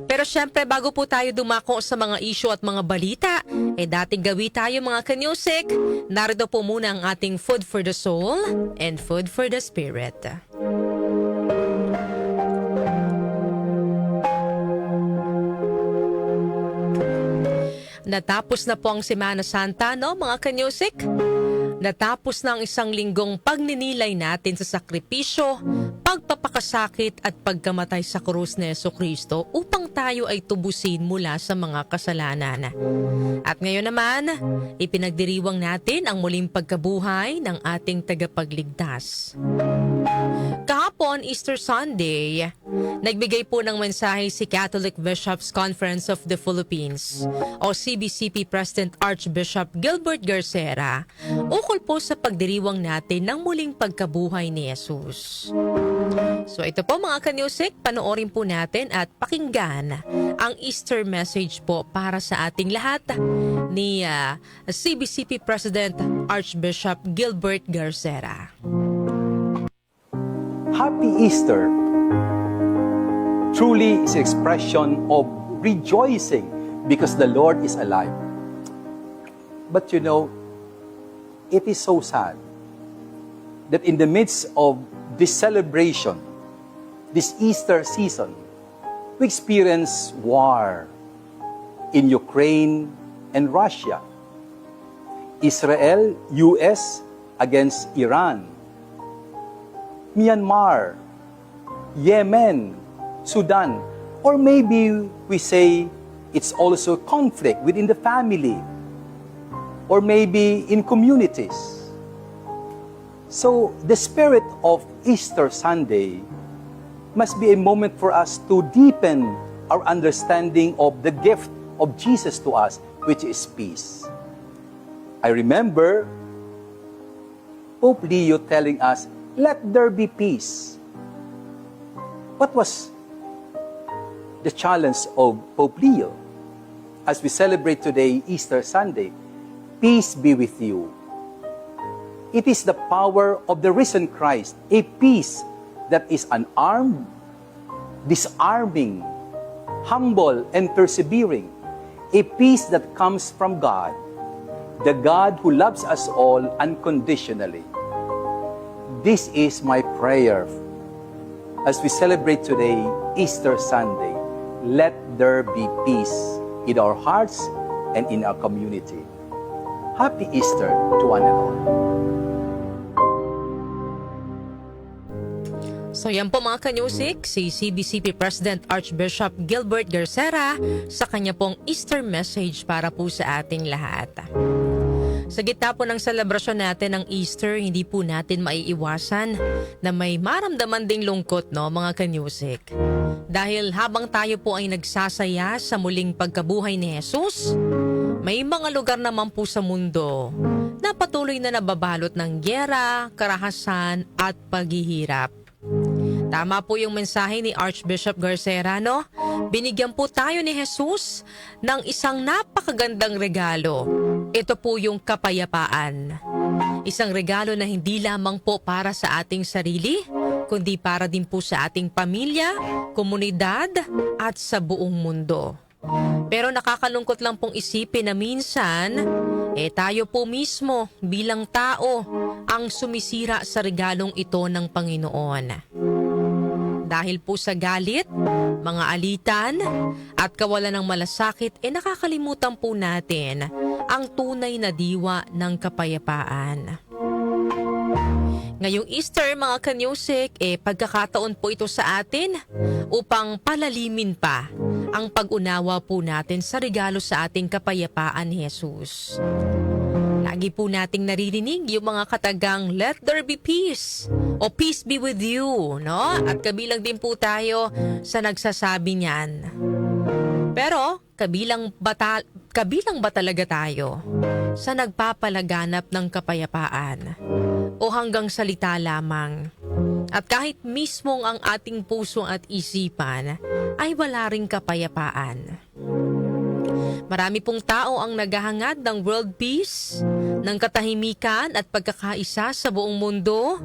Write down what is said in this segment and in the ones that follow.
Pero syempre, bago po tayo dumako sa mga issue at mga balita, dating gawi tayo mga kanyusik. Narito po muna ang ating food for the soul and food for the spirit. Natapos na po ang Semana Santa, no mga kanyusik? Natapos na ang isang linggong pagninilay natin sa sakripisyo, pagpapakasakit at pagkamatay sa krus ni Jesucristo upang tayo ay tubusin mula sa mga kasalanan. At ngayon naman, ipinagdiriwang natin ang muling pagkabuhay ng ating tagapagligtas. Kahapon, Easter Sunday, nagbigay po ng mensahe si Catholic Bishops Conference of the Philippines o CBCP President Archbishop Gilbert Garcera ukol po sa pagdiriwang natin ng muling pagkabuhay ni Jesus. So ito po mga kanyusik, panoorin po natin at pakinggan ang Easter message po para sa ating lahat ni CBCP President Archbishop Gilbert Garcera. Happy Easter truly is an expression of rejoicing because the Lord is alive. But you know, it is so sad that in the midst of this celebration, this Easter season, we experience war in Ukraine and Russia, Israel, US against Iran, Myanmar, Yemen, Sudan, or maybe we say it's also conflict within the family, or maybe in communities. So the spirit of Easter Sunday must be a moment for us to deepen our understanding of the gift of Jesus to us, which is peace. I remember Pope Leo telling us, "Let there be peace." What was the challenge of Pope Leo as we celebrate today, Easter Sunday? Peace be with you. It is the power of the risen Christ, a peace that is unarmed, disarming, humble, and persevering. A peace that comes from God, the God who loves us all unconditionally. This is my prayer as we celebrate today, Easter Sunday. Let there be peace in our hearts and in our community. Happy Easter to one and all. So yan po mga kanyusik, si CBCP President Archbishop Gilbert Garcera sa kanya pong Easter message para po sa ating lahat. Sa gitna po ng selebrasyon natin ng Easter, hindi po natin maiiwasan na may maramdaman ding lungkot, no, mga kanyusik. Dahil habang tayo po ay nagsasaya sa muling pagkabuhay ni Jesus, may mga lugar naman po sa mundo na patuloy na nababalot ng gyera, karahasan at paghihirap. Tama po yung mensahe ni Archbishop Garcera, no? Binigyan po tayo ni Jesus ng isang napakagandang regalo. Ito po yung kapayapaan. Isang regalo na hindi lamang po para sa ating sarili, kundi para din po sa ating pamilya, komunidad at sa buong mundo. Pero nakakalungkot lang pong isipin na minsan, tayo po mismo bilang tao ang sumisira sa regalong ito ng Panginoon. Dahil po sa galit, mga alitan, at kawalan ng malasakit, nakakalimutan po natin ang tunay na diwa ng kapayapaan. Ngayong Easter mga kanyusik, pagkakataon po ito sa atin upang palalimin pa ang pag-unawa po natin sa regalo sa ating kapayapaan ni Jesus. Lagi po nating naririnig yung mga katagang "Let there be peace" o "Peace be with you", no? At kabilang din po tayo sa nagsasabi niyan. Pero kabilang ba talaga tayo sa nagpapalaganap ng kapayapaan o hanggang salita lamang? At kahit mismong ang ating puso at isipan ay wala ring kapayapaan. Marami pong tao ang naghahangad ng world peace, ng katahimikan at pagkakaisa sa buong mundo.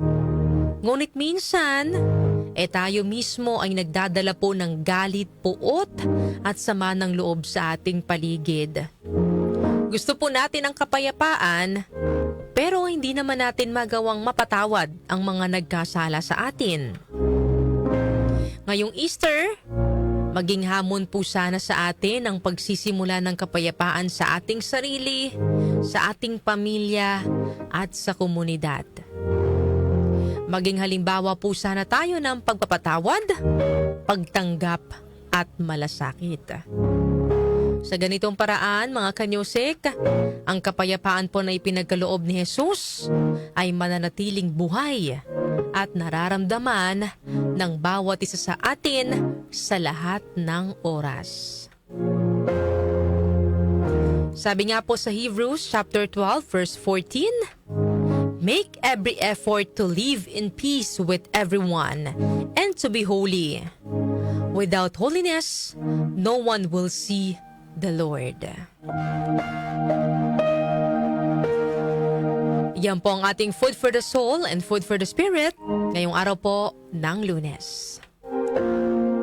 Ngunit minsan, tayo mismo ay nagdadala po ng galit, puot at sama ng loob sa ating paligid. Gusto po natin ang kapayapaan, pero hindi naman natin magawang mapatawad ang mga nagkasala sa atin. Ngayong Easter, maging hamon po sana sa atin ang pagsisimula ng kapayapaan sa ating sarili, sa ating pamilya at sa komunidad. Maging halimbawa po sana tayo ng pagpapatawad, pagtanggap at malasakit. Sa ganitong paraan, mga kanyosek, ang kapayapaan po na ipinagkaloob ni Jesus ay mananatiling buhay at nararamdaman ng bawat isa sa atin sa lahat ng oras. Sabi nga po sa Hebrews chapter 12 verse 14, "Make every effort to live in peace with everyone and to be holy. Without holiness, no one will see the Lord." Yan po ang ating food for the soul and food for the spirit ngayong araw po ng Lunes.